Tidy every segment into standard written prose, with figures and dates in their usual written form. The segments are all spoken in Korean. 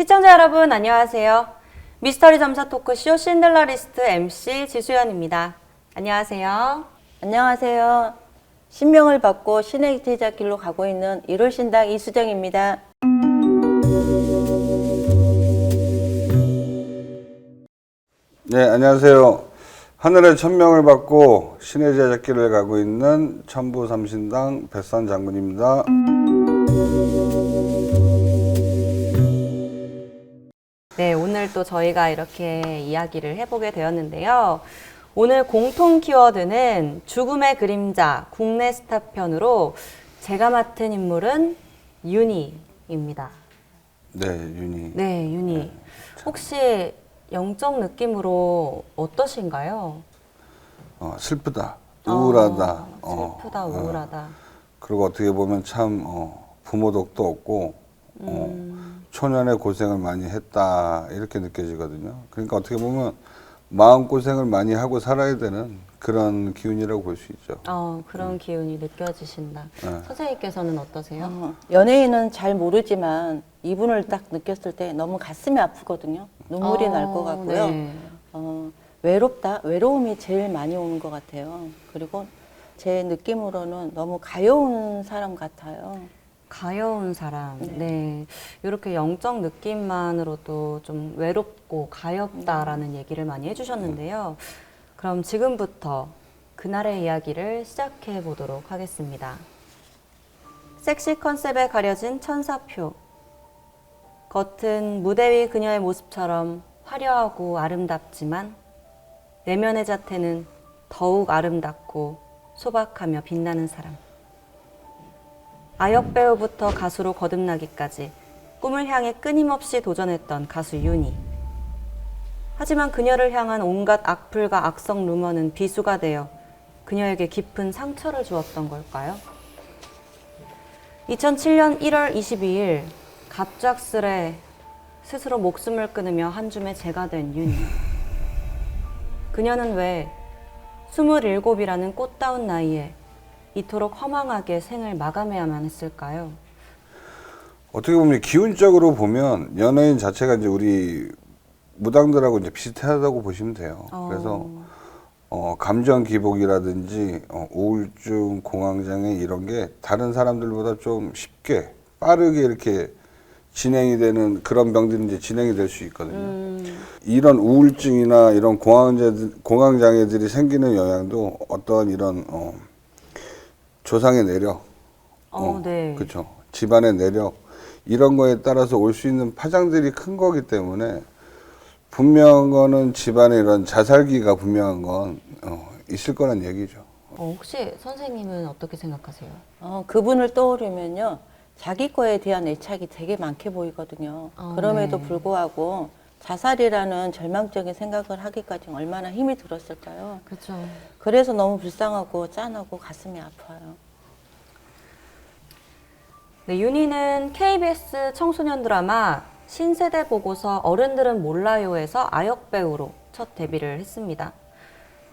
시청자 여러분 안녕하세요. 미스터리 점사 토크쇼 신들러리스트 MC 지수연입니다. 안녕하세요. 안녕하세요. 신명을 받고 신의 제자길로 가고 있는 일월신당 이수정입니다. 네, 안녕하세요. 하늘의 천명을 받고 신의 제자길을 가고 있는 천부삼신당 뱃산 장군입니다. 네, 오늘 또 저희가 이렇게 이야기를 해보게 되었는데요. 오늘 공통 키워드는 죽음의 그림자 국내 스타 편으로 제가 맡은 인물은 윤희입니다. 네, 윤희. 네, 윤희. 혹시 영적 느낌으로 어떠신가요? 슬프다, 우울하다. 슬프다, 우울하다. 그리고 어떻게 보면 참 부모 덕도 없고 초년의 고생을 많이 했다 이렇게 느껴지거든요. 그러니까 어떻게 보면 마음고생을 많이 하고 살아야 되는 그런 기운이라고 볼 수 있죠. 그런 기운이 느껴지신다. 선생님께서는 어떠세요? 연예인은 잘 모르지만 이분을 딱 느꼈을 때 너무 가슴이 아프거든요. 눈물이 날 것 같고요. 네. 외로움이 제일 많이 오는 것 같아요. 그리고 제 느낌으로는 너무 가여운 사람 같아요. 가여운 사람. 네. 이렇게 영적 느낌만으로도 좀 외롭고 가엽다라는 얘기를 많이 해주셨는데요. 그럼 지금부터 그날의 이야기를 시작해 보도록 하겠습니다. 섹시 컨셉에 가려진 천사표. 겉은 무대 위 그녀의 모습처럼 화려하고 아름답지만 내면의 자태는 더욱 아름답고 소박하며 빛나는 사람. 아역 배우부터 가수로 거듭나기까지 꿈을 향해 끊임없이 도전했던 가수 윤희. 하지만 그녀를 향한 온갖 악플과 악성 루머는 비수가 되어 그녀에게 깊은 상처를 주었던 걸까요? 2007년 1월 22일 갑작스레 스스로 목숨을 끊으며 한 줌의 재가 된 윤희. 그녀는 왜 27이라는 꽃다운 나이에 이토록 허망하게 생을 마감해야만 했을까요? 어떻게 보면 기운적으로 보면 연예인 자체가 이제 우리 무당들하고 이제 비슷하다고 보시면 돼요. 그래서 감정 기복이라든지 우울증, 공황장애 이런 게 다른 사람들보다 좀 쉽게 빠르게 이렇게 진행이 되는 그런 병들이 이제 진행이 될 수 있거든요. 이런 우울증이나 이런 공황장애들이 생기는 영향도 어떤 이런 조상의 내력, 네. 그렇죠. 집안의 내력 이런 거에 따라서 올 수 있는 파장들이 큰 거기 때문에 분명한 거는 집안에 이런 자살기가 분명한 건 있을 거란 얘기죠. 혹시 선생님은 어떻게 생각하세요? 그분을 떠오르면요. 자기 거에 대한 애착이 되게 많게 보이거든요. 그럼에도 네. 불구하고 자살이라는 절망적인 생각을 하기까지 얼마나 힘이 들었을까요? 그렇죠. 그래서 너무 불쌍하고 짠하고 가슴이 아파요. 네, 윤희는 KBS 청소년 드라마 신세대 보고서 어른들은 몰라요에서 아역 배우로 첫 데뷔를 했습니다.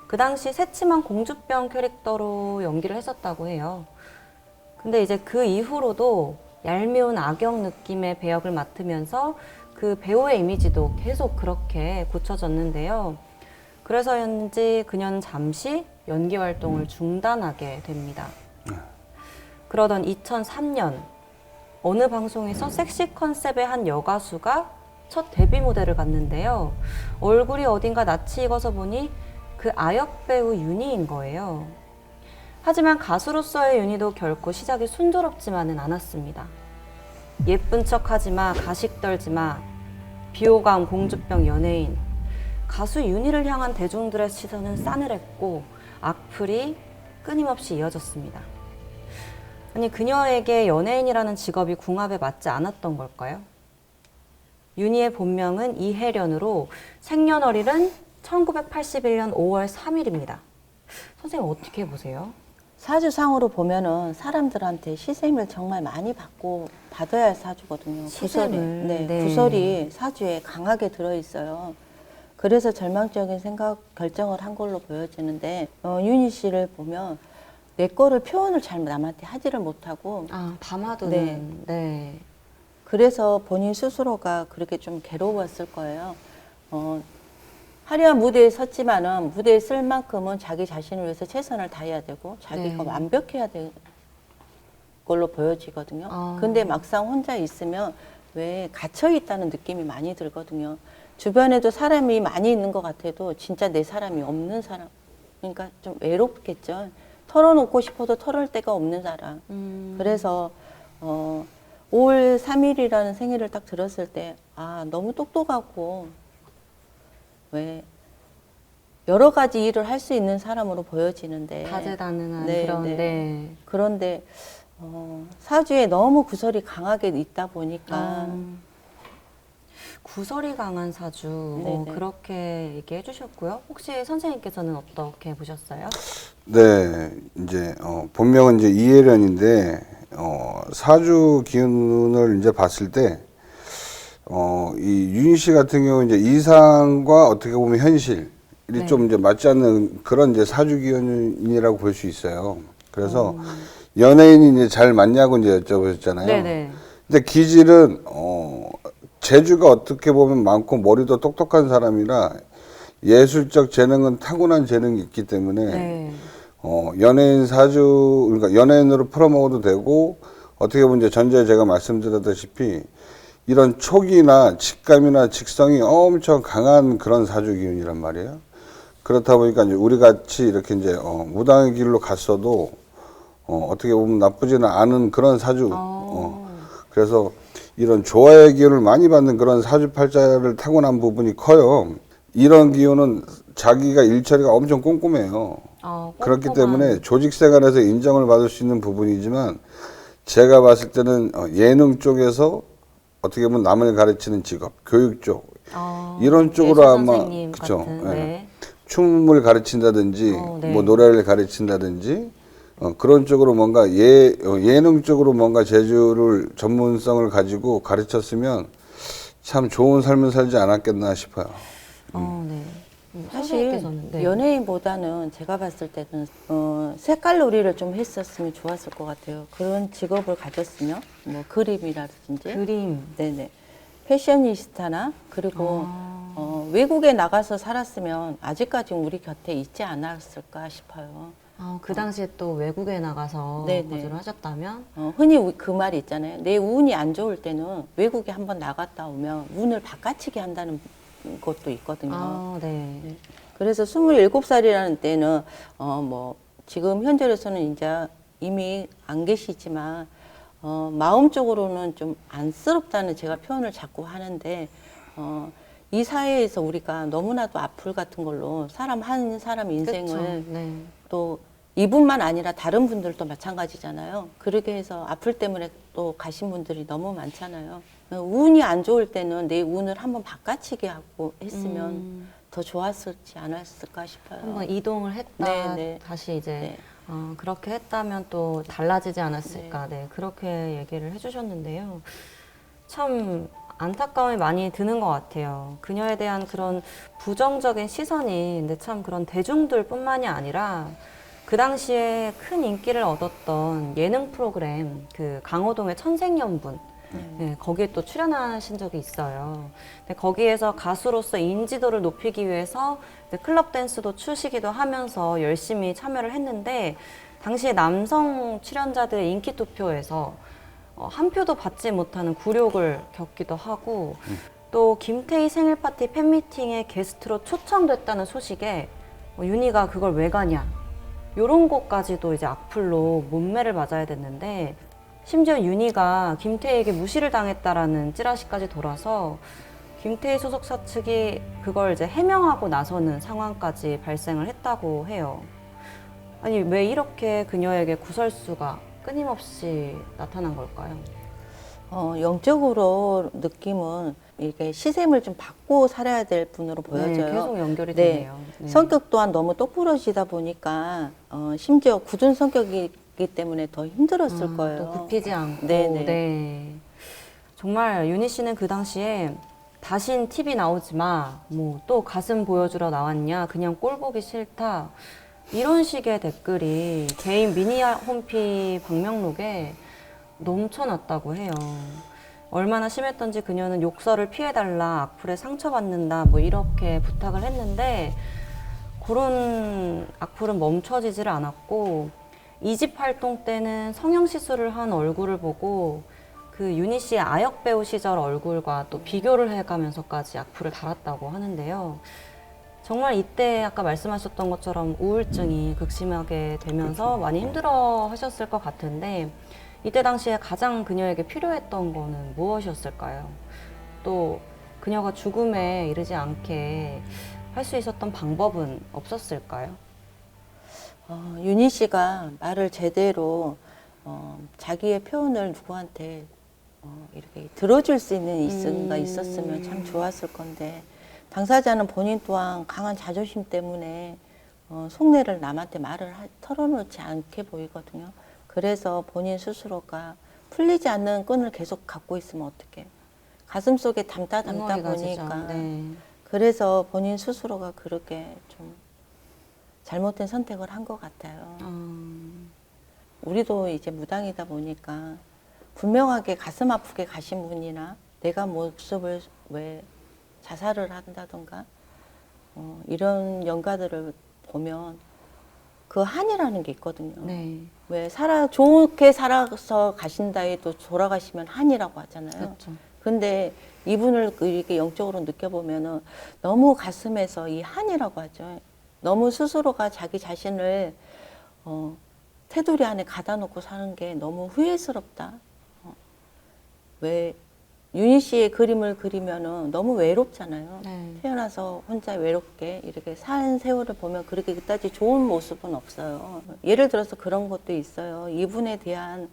그 당시 새침한 공주병 캐릭터로 연기를 했었다고 해요. 근데 이제 그 이후로도 얄미운 악역 느낌의 배역을 맡으면서 그 배우의 이미지도 계속 그렇게 굳혀졌는데요. 그래서인지 그녀는 잠시 연기 활동을 중단하게 됩니다. 그러던 2003년 어느 방송에서 섹시 컨셉의 한 여가수가 첫 데뷔 무대를 갔는데요. 얼굴이 어딘가 낯이 익어서 보니 그 아역 배우 윤희인 거예요. 하지만 가수로서의 윤희도 결코 시작이 순조롭지만은 않았습니다. 예쁜 척하지 마, 가식 떨지 마, 비호감, 공주병 연예인. 가수 윤희를 향한 대중들의 시선은 싸늘했고 악플이 끊임없이 이어졌습니다. 아니, 그녀에게 연예인이라는 직업이 궁합에 맞지 않았던 걸까요? 윤희의 본명은 이혜련으로 생년월일은 1981년 5월 3일입니다. 선생님 어떻게 보세요? 사주상으로 보면은 사람들한테 시샘을 정말 많이 받아야 할 사주거든요. 시샘을, 구설이. 네. 구설이 사주에 강하게 들어있어요. 그래서 절망적인 결정을 한 걸로 보여지는데, 윤희 씨를 보면 내 거를 표현을 잘 남한테 하지를 못하고, 담아두는, 네. 그래서 본인 스스로가 그렇게 좀 괴로웠을 거예요. 화려한 무대에 섰지만은 무대에 쓸 만큼은 자기 자신을 위해서 최선을 다해야 되고 자기가 네. 완벽해야 될 걸로 보여지거든요. 아. 근데 막상 혼자 있으면 왜 갇혀 있다는 느낌이 많이 들거든요. 주변에도 사람이 많이 있는 것 같아도 진짜 내 사람이 없는 사람. 그러니까 좀 외롭겠죠. 털어놓고 싶어도 털을 데가 없는 사람. 그래서 5월 3일이라는 생일을 딱 들었을 때 아, 너무 똑똑하고 왜 여러 가지 일을 할 수 있는 사람으로 보여지는데 다재다능한 네, 그런 네. 네. 그런데 사주에 너무 구설이 강하게 있다 보니까 구설이 강한 사주 네네. 그렇게 얘기해 주셨고요. 혹시 선생님께서는 어떻게 보셨어요? 네, 이제 본명은 이제 이해련인데 사주 기운을 이제 봤을 때 이 윤희 씨 같은 경우 이제 이상과 어떻게 보면 현실이 네. 좀 이제 맞지 않는 그런 이제 사주 기운이라고 볼 수 있어요. 그래서 연예인이 이제 잘 맞냐고 이제 여쭤보셨잖아요. 네네. 근데 기질은 재주가 어떻게 보면 많고 머리도 똑똑한 사람이라 예술적 재능은 타고난 재능이 있기 때문에 네. 연예인 사주 그러니까 연예인으로 풀어먹어도 되고 어떻게 보면 이제 전에 제가 말씀드렸다시피 이런 촉이나 직감이나 직성이 엄청 강한 그런 사주 기운이란 말이에요. 그렇다 보니까 이제 우리 같이 이렇게 이제 무당의 길로 갔어도 어떻게 보면 나쁘지는 않은 그런 사주. 그래서 이런 조화의 기운을 많이 받는 그런 사주팔자를 타고난 부분이 커요. 이런 기운은 자기가 일처리가 엄청 꼼꼼해요. 그렇기 때문에 조직 생활에서 인정을 받을 수 있는 부분이지만 제가 봤을 때는 예능 쪽에서 어떻게 보면 남을 가르치는 직업, 교육 쪽 이런 쪽으로 예술 아마 선생님 그쵸. 같은, 예. 네. 춤을 가르친다든지 네. 뭐 노래를 가르친다든지 그런 쪽으로 뭔가 예능 쪽으로 뭔가 재주를 전문성을 가지고 가르쳤으면 참 좋은 삶을 살지 않았겠나 싶어요. 네. 사실 선생님께서는, 네. 연예인보다는 제가 봤을 때는 색깔놀이를 좀 했었으면 좋았을 것 같아요. 그런 직업을 가졌으면 뭐 그림이라든지 그림. 네네 패셔니스타나 그리고 외국에 나가서 살았으면 아직까지 우리 곁에 있지 않았을까 싶어요. 그 당시에 또 외국에 나가서 네네. 거주를 하셨다면 흔히 그 말이 있잖아요. 내 운이 안 좋을 때는 외국에 한번 나갔다 오면 운을 바꿔치기 한다는 것도 있거든요. 네. 그래서 27살이라는 때는 뭐 지금 현재로서는 이제 이미 안 계시지만 마음적으로는 좀 안쓰럽다는 제가 표현을 자꾸 하는데 이 사회에서 우리가 너무나도 악플 같은 걸로 사람 한 사람 인생을 그쵸. 네. 또 이분만 아니라 다른 분들도 마찬가지잖아요. 그렇게 해서 악플 때문에 또 가신 분들이 너무 많잖아요. 운이 안 좋을 때는 내 운을 한번 바꿔치기 하고 했으면 더 좋았을지 않았을까 싶어요. 한번 이동을 했다. 네, 네. 다시 이제 네. 그렇게 했다면 또 달라지지 않았을까. 네. 그렇게 얘기를 해주셨는데요. 참 안타까움이 많이 드는 것 같아요. 그녀에 대한 그런 부정적인 시선이 근데 참 그런 대중들뿐만이 아니라 그 당시에 큰 인기를 얻었던 예능 프로그램 그 강호동의 천생연분 네, 거기에 또 출연하신 적이 있어요. 근데 거기에서 가수로서 인지도를 높이기 위해서 클럽 댄스도 추시기도 하면서 열심히 참여를 했는데 당시에 남성 출연자들의 인기 투표에서 한 표도 받지 못하는 굴욕을 겪기도 하고 또 김태희 생일 파티 팬미팅에 게스트로 초청됐다는 소식에 윤희가 그걸 왜 가냐 이런 것까지도 이제 악플로 몸매를 맞아야 됐는데 심지어 윤희가 김태희에게 무시를 당했다라는 찌라시까지 돌아서 김태희 소속사 측이 그걸 이제 해명하고 나서는 상황까지 발생을 했다고 해요. 아니 왜 이렇게 그녀에게 구설수가 끊임없이 나타난 걸까요? 영적으로 느낌은 이게 시샘을 좀 받고 살아야 될 분으로 보여져요. 네, 계속 연결이 네. 되네요. 네. 성격 또한 너무 똑부러지다 보니까 심지어 굳은 성격이기 때문에 더 힘들었을 거예요. 또 굽히지 않고. 네네. 네. 정말 윤희 씨는 그 당시에 다신 TV 나오지 마. 뭐 또 가슴 보여주러 나왔냐. 그냥 꼴 보기 싫다. 이런 식의 댓글이 개인 미니 홈피 방명록에 넘쳐났다고 해요. 얼마나 심했던지 그녀는 욕설을 피해달라, 악플에 상처받는다, 뭐 이렇게 부탁을 했는데 그런 악플은 멈춰지질 않았고 2집 활동 때는 성형시술을 한 얼굴을 보고 그 유니 씨의 아역 배우 시절 얼굴과 또 비교를 해가면서까지 악플을 달았다고 하는데요. 정말 이때 아까 말씀하셨던 것처럼 우울증이 극심하게 되면서 많이 힘들어 하셨을 것 같은데 이때 당시에 가장 그녀에게 필요했던 거는 무엇이었을까요? 또 그녀가 죽음에 이르지 않게 할 수 있었던 방법은 없었을까요? 윤희 씨가 말을 제대로 자기의 표현을 누구한테 이렇게 들어줄 수 있는 수가 있었으면 참 좋았을 건데 당사자는 본인 또한 강한 자존심 때문에 속내를 남한테 말을 털어놓지 않게 보이거든요. 그래서 본인 스스로가 풀리지 않는 끈을 계속 갖고 있으면 어떡해요. 가슴 속에 담다 엉망이 가지죠. 보니까 네. 그래서 본인 스스로가 그렇게 좀 잘못된 선택을 한 것 같아요. 우리도 이제 무당이다 보니까 분명하게 가슴 아프게 가신 분이나 내가 모습을 왜 자살을 한다던가 이런 연가들을 보면 그 한이라는 게 있거든요. 네. 왜 좋게 살아서 가신다 해도 돌아가시면 한이라고 하잖아요. 그렇죠. 근데 이분을 이렇게 영적으로 느껴보면은 너무 가슴에서 이 한이라고 하죠. 너무 스스로가 자기 자신을 테두리 안에 가다 놓고 사는 게 너무 후회스럽다. 왜 윤희 씨의 그림을 그리면은 너무 외롭잖아요. 네. 태어나서 혼자 외롭게 이렇게 산 세월을 보면 그렇게 그다지 좋은 모습은 없어요. 예를 들어서 그런 것도 있어요. 이분에 대한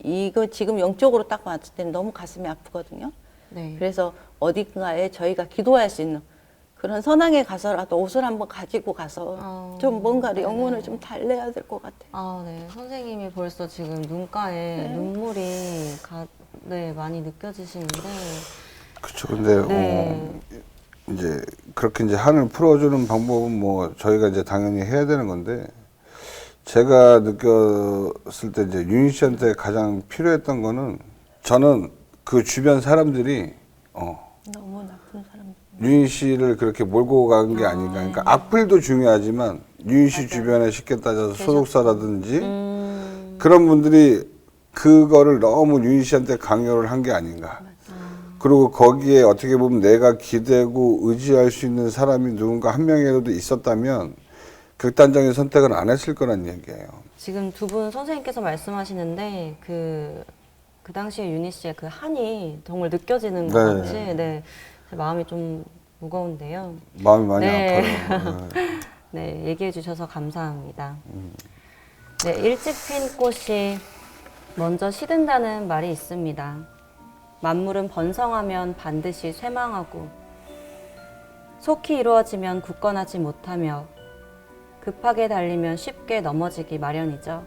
이거 지금 영적으로 딱 봤을 때는 너무 가슴이 아프거든요. 네. 그래서 어딘가에 저희가 기도할 수 있는 그런 선왕에 가서라도 옷을 한번 가지고 가서 좀 뭔가를 네네. 영혼을 좀 달래야 될 것 같아요. 아, 네. 선생님이 벌써 지금 눈가에 눈물이 네, 많이 느껴지시는데. 그렇죠. 근데 네. 이제 그렇게 이제 한을 풀어주는 방법은 뭐 저희가 이제 당연히 해야 되는 건데 제가 느꼈을 때 이제 윤희 씨한테 가장 필요했던 거는 저는 그 주변 사람들이 너무 나쁜 사람들. 윤희 씨를 그렇게 몰고 간 게 아닌가. 그러니까 악플도 중요하지만 윤희 씨 주변에 쉽게 따져서 소속사라든지 그런 분들이 그거를 너무 윤희 씨한테 강요를 한 게 아닌가. 그리고 거기에 어떻게 보면 내가 기대고 의지할 수 있는 사람이 누군가 한 명이라도 있었다면 극단적인 선택은 안 했을 거란 얘기예요. 지금 두 분 선생님께서 말씀하시는데 그 당시에 윤희 씨의 그 한이 정말 느껴지는 것 네. 같이 네, 제 마음이 좀 무거운데요. 마음이 많이 네. 아파요. 네. 네, 얘기해 주셔서 감사합니다. 네, 일찍 핀 꽃이 먼저 시든다는 말이 있습니다. 만물은 번성하면 반드시 쇠망하고 속히 이루어지면 굳건하지 못하며 급하게 달리면 쉽게 넘어지기 마련이죠.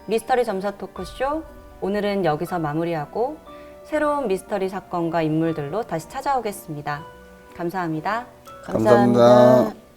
미스터리 점사 토크쇼 오늘은 여기서 마무리하고 새로운 미스터리 사건과 인물들로 다시 찾아오겠습니다. 감사합니다. 감사합니다.